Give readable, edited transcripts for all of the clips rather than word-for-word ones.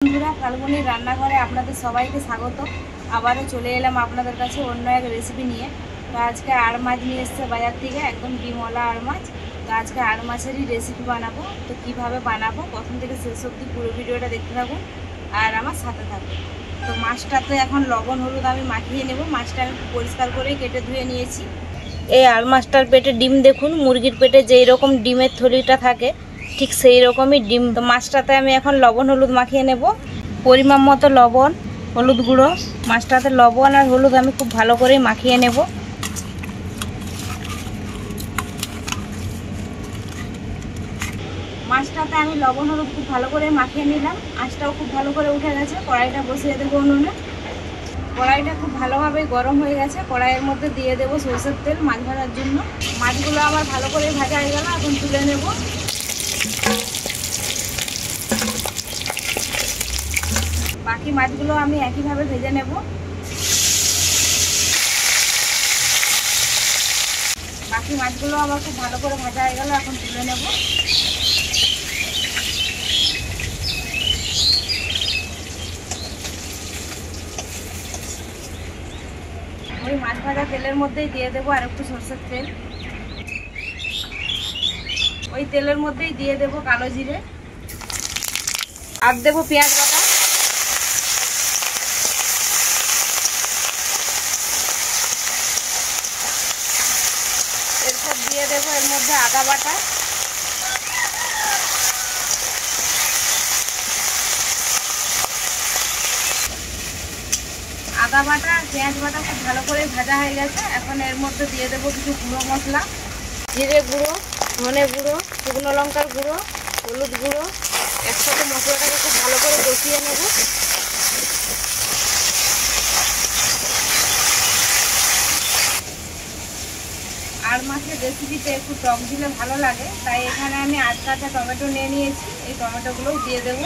বন্ধুরা, ফাল্গুনির রান্নাঘরে আপনাদের সবাইকে স্বাগত। আবারও চলে এলাম আপনাদের কাছে অন্য এক রেসিপি নিয়ে। তো আজকে আড় মাছ নিয়ে এসছে বাজার থেকে, একদম ডিমওয়ালা আড় মাছ। তো আজকে আড় মাছেরই রেসিপি বানাবো। তো কিভাবে বানাবো প্রথম থেকে শেষ অবধি পুরো ভিডিওটা দেখতে থাকুন আর আমার সাথে থাকুন। তো মাছটাতে এখন লবণ হলুদ আমি মাখিয়ে নেব। মাছটা আমি পরিষ্কার করে কেটে ধুয়ে নিয়েছি। এই আড় মাছটার পেটে ডিম দেখুন, মুরগির পেটে যেই রকম ডিমের থলিটা থাকে ঠিক সেই রকমই ডিম। তো মাছটাতে আমি এখন লবণ হলুদ মাখিয়ে নেব। পরিমাণ মতো লবণ, হলুদ গুঁড়ো, মাছটাতে লবণ আর হলুদ আমি খুব ভালো করে মাখিয়ে নেব। মাছটাতে আমি লবণ হলুদ খুব ভালো করে মাখিয়ে নিলাম। আঁচটাও খুব ভালো করে উঠে গেছে। কড়াইটা বসিয়ে দেবো উনুনে। কড়াইটা খুব ভালোভাবে গরম হয়ে গেছে। কড়াইয়ের মধ্যে দিয়ে দেবো সরষের তেল মাছ ভাজার জন্য। মাছগুলো আমার ভালো করে ভাজা হয়ে গেল, এখন তুলে নেব। বাকি মাছগুলো আমি একইভাবে ভেজে নেব। বাকি মাছগুলো আমার খুব ভালো করে ভাজা হয়ে গেল, এখন তুলে নেব। ওই মাছ ভাজা তেলের মধ্যেই দিয়ে দেবো আর একটু সরষের তেল। ওই তেলের মধ্যেই দিয়ে দেবো কালো জিরে আর দেবো পেঁয়াজ বাটা। এরপর দিয়ে দেবো এর মধ্যে আদা বাটা, আদা বাটা আর পেঁয়াজ বাটা খুব ভালো করে ভাজা হয়ে গেছে। এখন এর মধ্যে দিয়ে দেবো কিছু গুঁড়ো মশলা, জিরে গুঁড়ো, ধনে গুঁড়ো, শুকনো লঙ্কার গুঁড়ো, হলুদ গুঁড়ো। একসাথে মশলাটাকে খুব ভালো করে কষিয়ে নেব। আর মাছের রেসিপিতে একটু টক দিলে ভালো লাগে, তাই এখানে আমি 8 কাঁচা টমেটো নিয়ে নিয়েছি। এই টমেটোগুলোও দিয়ে দেবো।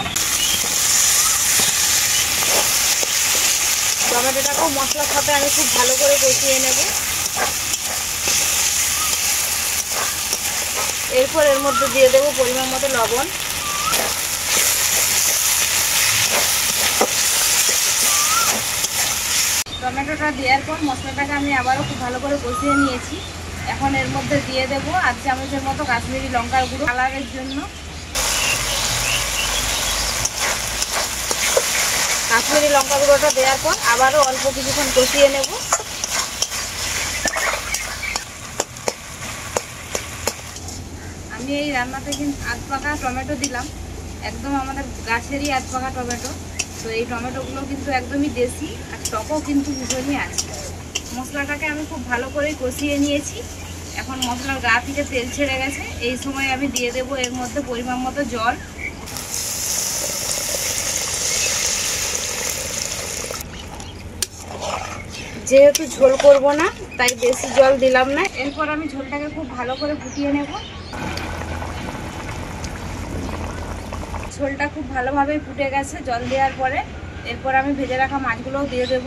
টমেটোটাকেও মশলার সাথে আমি খুব ভালো করে কষিয়ে নেব। এরপর এর মধ্যে দিয়ে দেবো পরিমাণ মতো লবণ। টমেটোটা দেওয়ার পর মশলাটাকে আমি আবারও খুব ভালো করে কষিয়ে নিয়েছি। এখন এর মধ্যে দিয়ে দেবো 8 চামচের মতো কাশ্মীরি লঙ্কার গুঁড়ো কালারের জন্য। কাশ্মীরি লঙ্কা গুঁড়োটা দেওয়ার পর আবারও অল্প কিছুক্ষণ কষিয়ে নেব। আমি এই রান্নাতে কিন্তু 8 পাকা টমেটো দিলাম, একদম আমাদের গাছেরই 8 পাকা টমেটো। তো এই টমেটোগুলো কিন্তু একদমই দেশি আর টকও কিন্তু ভীষণই আছে। মশলাটাকে আমি খুব ভালো করে কষিয়ে নিয়েছি। এখন মশলার গা থেকে তেল ছেড়ে গেছে। এই সময় আমি দিয়ে দেবো এর মধ্যে পরিমাণ মতো জল। যেহেতু ঝোল করব না তাই বেশি জল দিলাম না। এরপর আমি ঝোলটাকে খুব ভালো করে ফুটিয়ে নেব। ঝোলটা খুব ভালোভাবে ফুটে গেছে জল দেওয়ার পরে। এরপর আমি ভেজে রাখা মাছগুলোও দিয়ে দেব।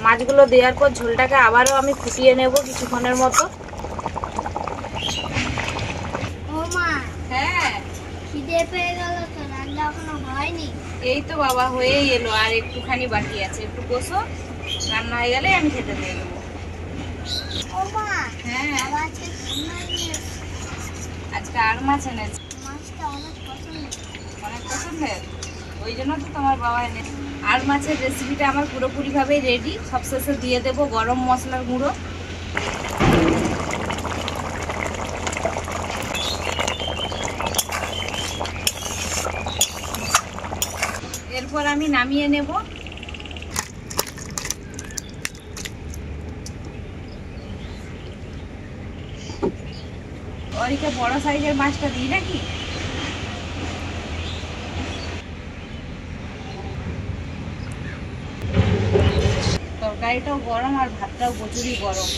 মাছগুলো দেওয়ার পর ঝোলটাকে আবারও আমি ফুটিয়ে নেব কিছুক্ষণের মতো। হ্যাঁ, খিদে পেয়ে গেল তো, রান্না এখনো হয়নি। এই তো বাবা হয়েই এলো, আর একটুখানি বাকি আছে। একটু কষো, রান্না হয়ে গেলে আমি খেতে দিয়ে দেবো। হ্যাঁ, আজকে আড় মাছ এনেছে। মাছটা অনেক পছন্দের, ওই জন্য তো তোমার বাবা এনেছে। আড় মাছের রেসিপিটা আমার পুরোপুরিভাবেই রেডি। সবশেষে দিয়ে দেবো গরম মশলার গুঁড়ো। এরপর আমি নামিয়ে নেব। ওইকে বড় সাইজের মাছটা দিই নাকি? তরকারিটাও গরম আর ভাতটাও প্রচুরই গরম।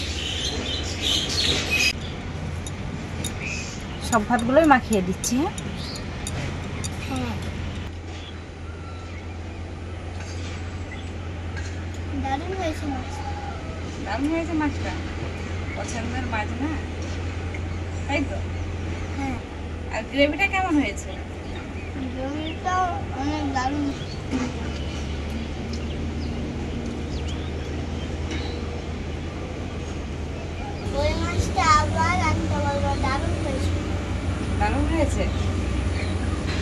সব ভাতগুলোই মাখিয়ে দিচ্ছি। হ্যাঁ, দারুণ হয়েছে মাছটা। পছন্দের মাছ না, তাই তো? হ্যাঁ, আর গ্রেভিটা কেমন হয়েছে? গ্রেভিটাও অনেক দারুণ। ওই মাছটা আবার আনতে বলবো, দারুণ হয়েছে। দারুণ হয়েছে,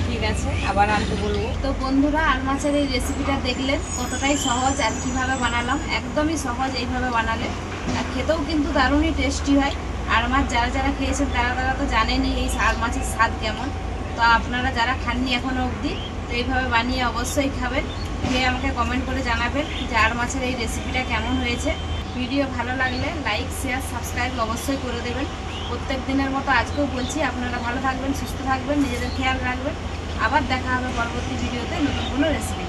ঠিক আছে আবার আনতে বলবো। তো বন্ধুরা, আর মাছের এই রেসিপিটা দেখলেন কতটাই সহজ আর কিভাবে বানালাম। একদমই সহজ এইভাবে বানালে, আর খেতেও কিন্তু দারুণই টেস্টি হয়। আর মাছ যারা যারা খেয়েছেন তারা তারা তো জানেনই এই আর মাছের স্বাদ কেমন। তো আপনারা যারা খাননি এখনও অবধি, তো এইভাবে বানিয়ে অবশ্যই খাবেন। খেয়ে আমাকে কমেন্ট করে জানাবেন যে আর মাছের এই রেসিপিটা কেমন হয়েছে। ভিডিও ভালো লাগলে লাইক, শেয়ার, সাবস্ক্রাইব অবশ্যই করে দেবেন। প্রত্যেক দিনের মতো আজকেও বলছি, আপনারা ভালো থাকবেন, সুস্থ থাকবেন, নিজেদের খেয়াল রাখবেন। আবার দেখা হবে পরবর্তী ভিডিওতে নতুন কোনো রেসিপি।